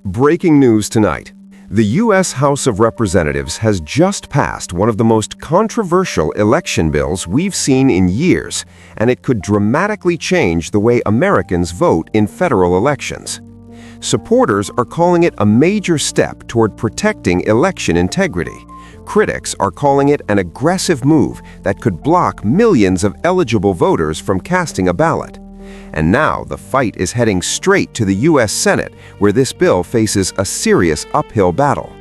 Breaking news tonight. The U.S. House of Representatives has just passed one of the most controversial election bills we've seen in years, and it could dramatically change the way Americans vote in federal elections. Supporters are calling it a major step toward protecting election integrity. Critics are calling it an aggressive move that could block millions of eligible voters from casting a ballot. And now the fight is heading straight to the U.S. Senate, where this bill faces a serious uphill battle.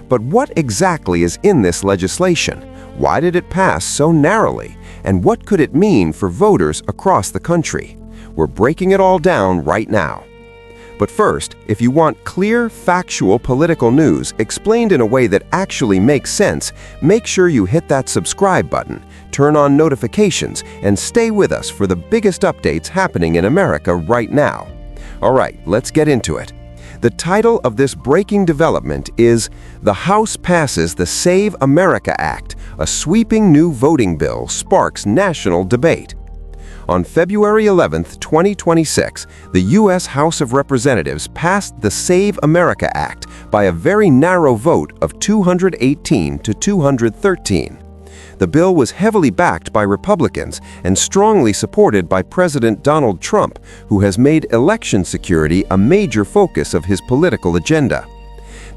But what exactly is in this legislation? Why did it pass so narrowly? And what could it mean for voters across the country? We're breaking it all down right now. But first, if you want clear, factual political news explained in a way that actually makes sense, make sure you hit that subscribe button, turn on notifications, and stay with us for the biggest updates happening in America right now. All right, let's get into it. The title of this breaking development is "The House Passes the Save America Act, a Sweeping New Voting Bill Sparks National Debate." On February 11, 2026, the U.S. House of Representatives passed the Save America Act by a very narrow vote of 218 to 213. The bill was heavily backed by Republicans and strongly supported by President Donald Trump, who has made election security a major focus of his political agenda.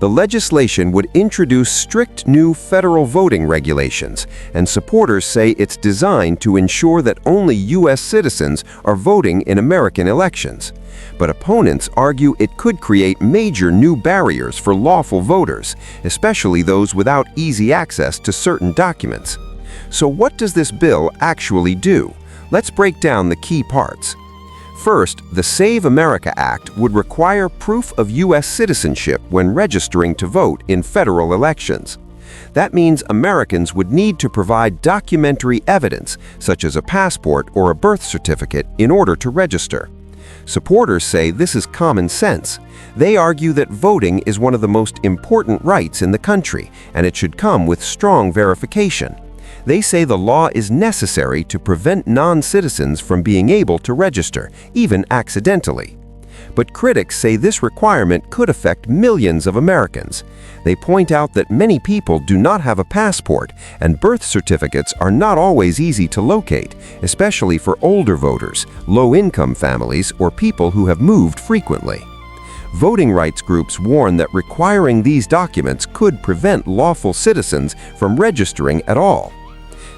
The legislation would introduce strict new federal voting regulations, and supporters say it's designed to ensure that only U.S. citizens are voting in American elections. But opponents argue it could create major new barriers for lawful voters, especially those without easy access to certain documents. So what does this bill actually do? Let's break down the key parts. First, the Save America Act would require proof of U.S. citizenship when registering to vote in federal elections. That means Americans would need to provide documentary evidence, such as a passport or a birth certificate, in order to register. Supporters say this is common sense. They argue that voting is one of the most important rights in the country, and it should come with strong verification. They say the law is necessary to prevent non-citizens from being able to register, even accidentally. But critics say this requirement could affect millions of Americans. They point out that many people do not have a passport, and birth certificates are not always easy to locate, especially for older voters, low-income families, or people who have moved frequently. Voting rights groups warn that requiring these documents could prevent lawful citizens from registering at all.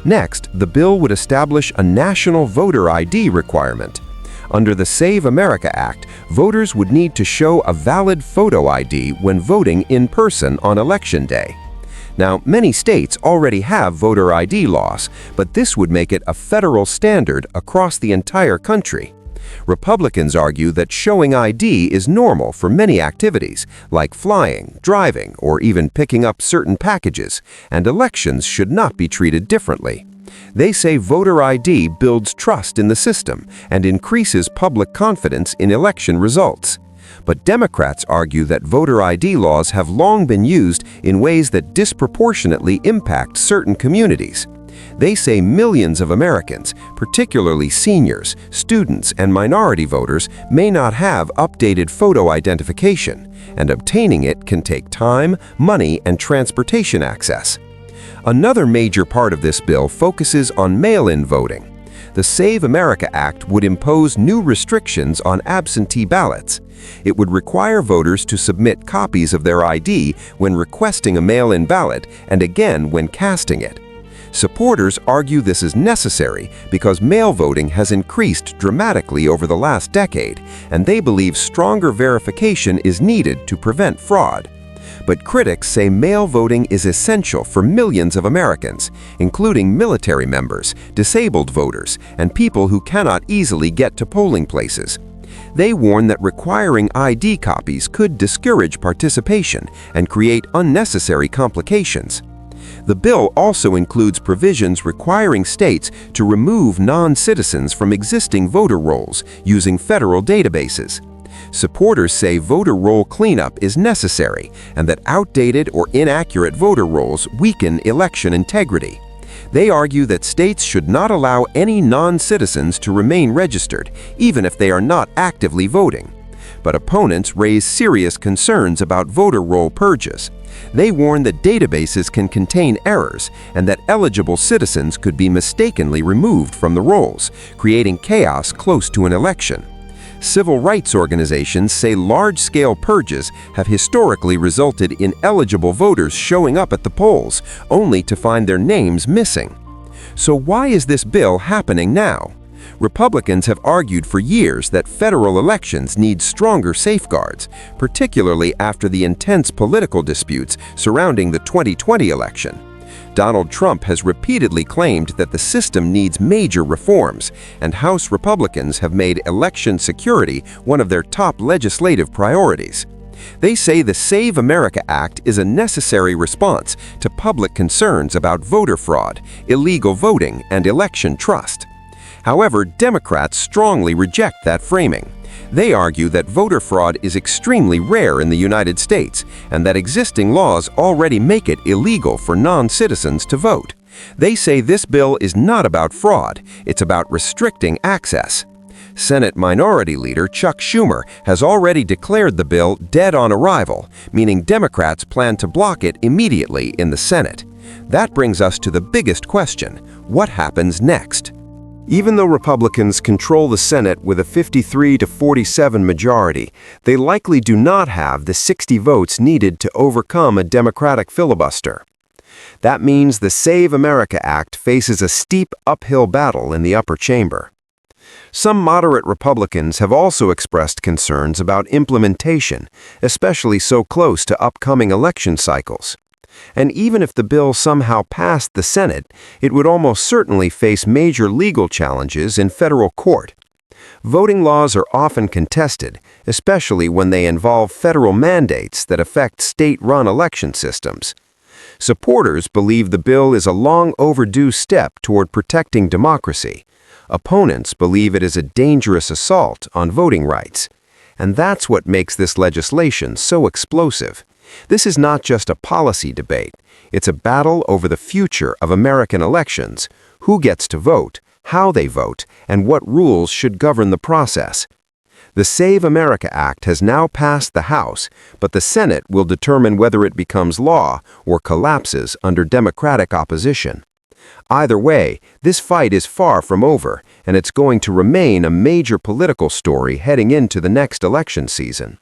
Next, the bill would establish a national voter ID requirement. Under the Save America Act, voters would need to show a valid photo ID when voting in person on Election Day. Now, many states already have voter ID laws, but this would make it a federal standard across the entire country. Republicans argue that showing ID is normal for many activities, like flying, driving, or even picking up certain packages, and elections should not be treated differently. They say voter ID builds trust in the system and increases public confidence in election results. But Democrats argue that voter ID laws have long been used in ways that disproportionately impact certain communities. They say millions of Americans, particularly seniors, students, and minority voters, may not have updated photo identification, and obtaining it can take time, money, and transportation access. Another major part of this bill focuses on mail-in voting. The Save America Act would impose new restrictions on absentee ballots. It would require voters to submit copies of their ID when requesting a mail-in ballot and again when casting it. Supporters argue this is necessary because mail voting has increased dramatically over the last decade, and they believe stronger verification is needed to prevent fraud. But critics say mail voting is essential for millions of Americans, including military members, disabled voters, and people who cannot easily get to polling places. They warn that requiring ID copies could discourage participation and create unnecessary complications. The bill also includes provisions requiring states to remove non-citizens from existing voter rolls using federal databases. Supporters say voter roll cleanup is necessary and that outdated or inaccurate voter rolls weaken election integrity. They argue that states should not allow any non-citizens to remain registered, even if they are not actively voting. But opponents raise serious concerns about voter roll purges. They warn that databases can contain errors and that eligible citizens could be mistakenly removed from the rolls, creating chaos close to an election. Civil rights organizations say large-scale purges have historically resulted in eligible voters showing up at the polls, only to find their names missing. So why is this bill happening now? Republicans have argued for years that federal elections need stronger safeguards, particularly after the intense political disputes surrounding the 2020 election. Donald Trump has repeatedly claimed that the system needs major reforms, and House Republicans have made election security one of their top legislative priorities. They say the Save America Act is a necessary response to public concerns about voter fraud, illegal voting, and election trust. However, Democrats strongly reject that framing. They argue that voter fraud is extremely rare in the United States and that existing laws already make it illegal for non-citizens to vote. They say this bill is not about fraud, it's about restricting access. Senate Minority Leader Chuck Schumer has already declared the bill dead on arrival, meaning Democrats plan to block it immediately in the Senate. That brings us to the biggest question: what happens next? Even though Republicans control the Senate with a 53-47 majority, they likely do not have the 60 votes needed to overcome a Democratic filibuster. That means the Save America Act faces a steep uphill battle in the upper chamber. Some moderate Republicans have also expressed concerns about implementation, especially so close to upcoming election cycles. And even if the bill somehow passed the Senate, it would almost certainly face major legal challenges in federal court. Voting laws are often contested, especially when they involve federal mandates that affect state-run election systems. Supporters believe the bill is a long overdue step toward protecting democracy. Opponents believe it is a dangerous assault on voting rights. And that's what makes this legislation so explosive. This is not just a policy debate. It's a battle over the future of American elections, who gets to vote, how they vote, and what rules should govern the process. The Save America Act has now passed the House, but the Senate will determine whether it becomes law or collapses under Democratic opposition. Either way, this fight is far from over, and it's going to remain a major political story heading into the next election season.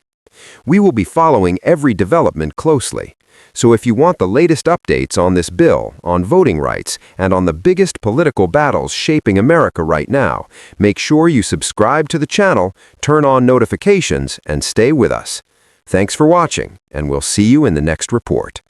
We will be following every development closely, so if you want the latest updates on this bill, on voting rights, and on the biggest political battles shaping America right now, make sure you subscribe to the channel, turn on notifications, and stay with us. Thanks for watching, and we'll see you in the next report.